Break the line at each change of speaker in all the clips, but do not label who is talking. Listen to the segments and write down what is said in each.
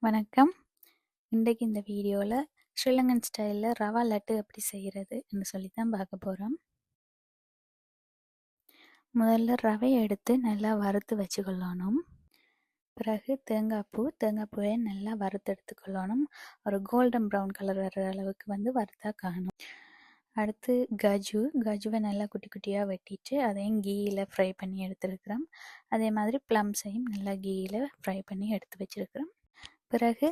வணக்கம். இன்றைக்கு இந்த வீடியோவில் ஸ்ரீலங்கன் ஸ்டைலில் ரவா லட்டு எப்படி செய்கிறதுன்னு சொல்லி தான் பார்க்க போகிறோம். முதல்ல ரவையை எடுத்து நல்லா வறுத்து வச்சுக்கொள்ளணும். பிறகு தேங்காய் பூவை நல்லா வறுத்து எடுத்துக்கொள்ளணும். ஒரு கோல்டன் ப்ரௌன் கலர் வர்ற அளவுக்கு வறுத்தா காணும். அடுத்து கஜுவை நல்லா குட்டி குட்டியாக வெட்டிட்டு அதையும் கீயில் ஃப்ரை பண்ணி எடுத்துருக்கிறோம். அதே மாதிரி ப்ளம்ஸையும் நல்லா கீயில் ஃப்ரை பண்ணி எடுத்து வச்சுருக்கிறோம். பிறகு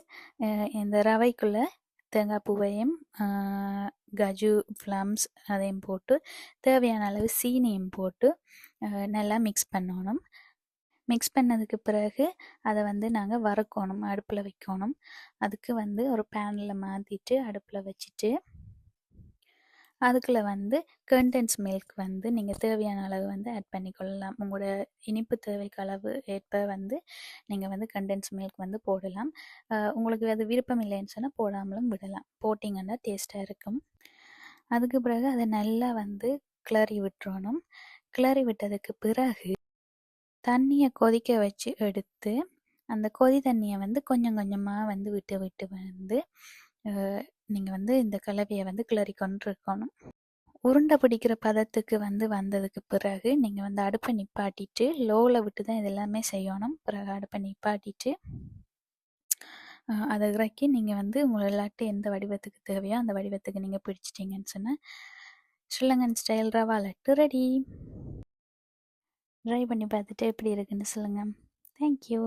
இந்த ரவைக்குள்ளே தேங்காய் பூவையும் கஜு ப்ளம்ஸ் அதையும் போட்டு தேவையான அளவு சீனியும் போட்டு நல்லா மிக்ஸ் பண்ணணும். மிக்ஸ் பண்ணதுக்கு பிறகு அதை நாங்கள் வறுக்கணும், அடுப்பில் வைக்கணும். அதுக்கு ஒரு பேனில் மாற்றிட்டு அடுப்பில் வச்சுட்டு அதுக்குள்ளே கண்டென்ஸ் மில்க் நீங்கள் தேவையான அளவு ஆட் பண்ணிக்கொள்ளலாம். உங்களோட இனிப்பு தேவைக்கு அளவு ஏற்ப நீங்கள் கண்டென்ஸ் மில்க் போடலாம். உங்களுக்கு அது விருப்பம் இல்லைன்னு சொன்னால் போடாமலும் விடலாம். போட்டிங்கன்னா டேஸ்ட்டாக இருக்கும். அதுக்கு பிறகு அதை நல்லா கிளறி விட்டுறணும். கிளறி விட்டதுக்கு பிறகு தண்ணியை கொதிக்க வச்சு எடுத்து அந்த கொதி தண்ணியை கொஞ்சம் கொஞ்சமாக விட்டு விட்டு நீங்கள் இந்த கலவையை கிளறி கொண்டிருக்கணும். உருண்டை பிடிக்கிற பதத்துக்கு வந்ததுக்கு பிறகு நீங்கள் அடுப்பை நிப்பாட்டிட்டு லோவில் விட்டு தான் இதெல்லாமே செய்யணும். பிறகு அடுப்பை நிப்பாட்டிட்டு அதை இறக்கி நீங்கள் உங்களோட லட்டு எந்த வடிவத்துக்கு தேவையோ அந்த வடிவத்துக்கு நீங்கள் பிடிச்சிட்டிங்கன்னு சொன்னால் Sri Lankan style rava laddu ready. Try பண்ணி பார்த்துட்டு எப்படி இருக்குன்னு சொல்லுங்கள். தேங்க்யூ.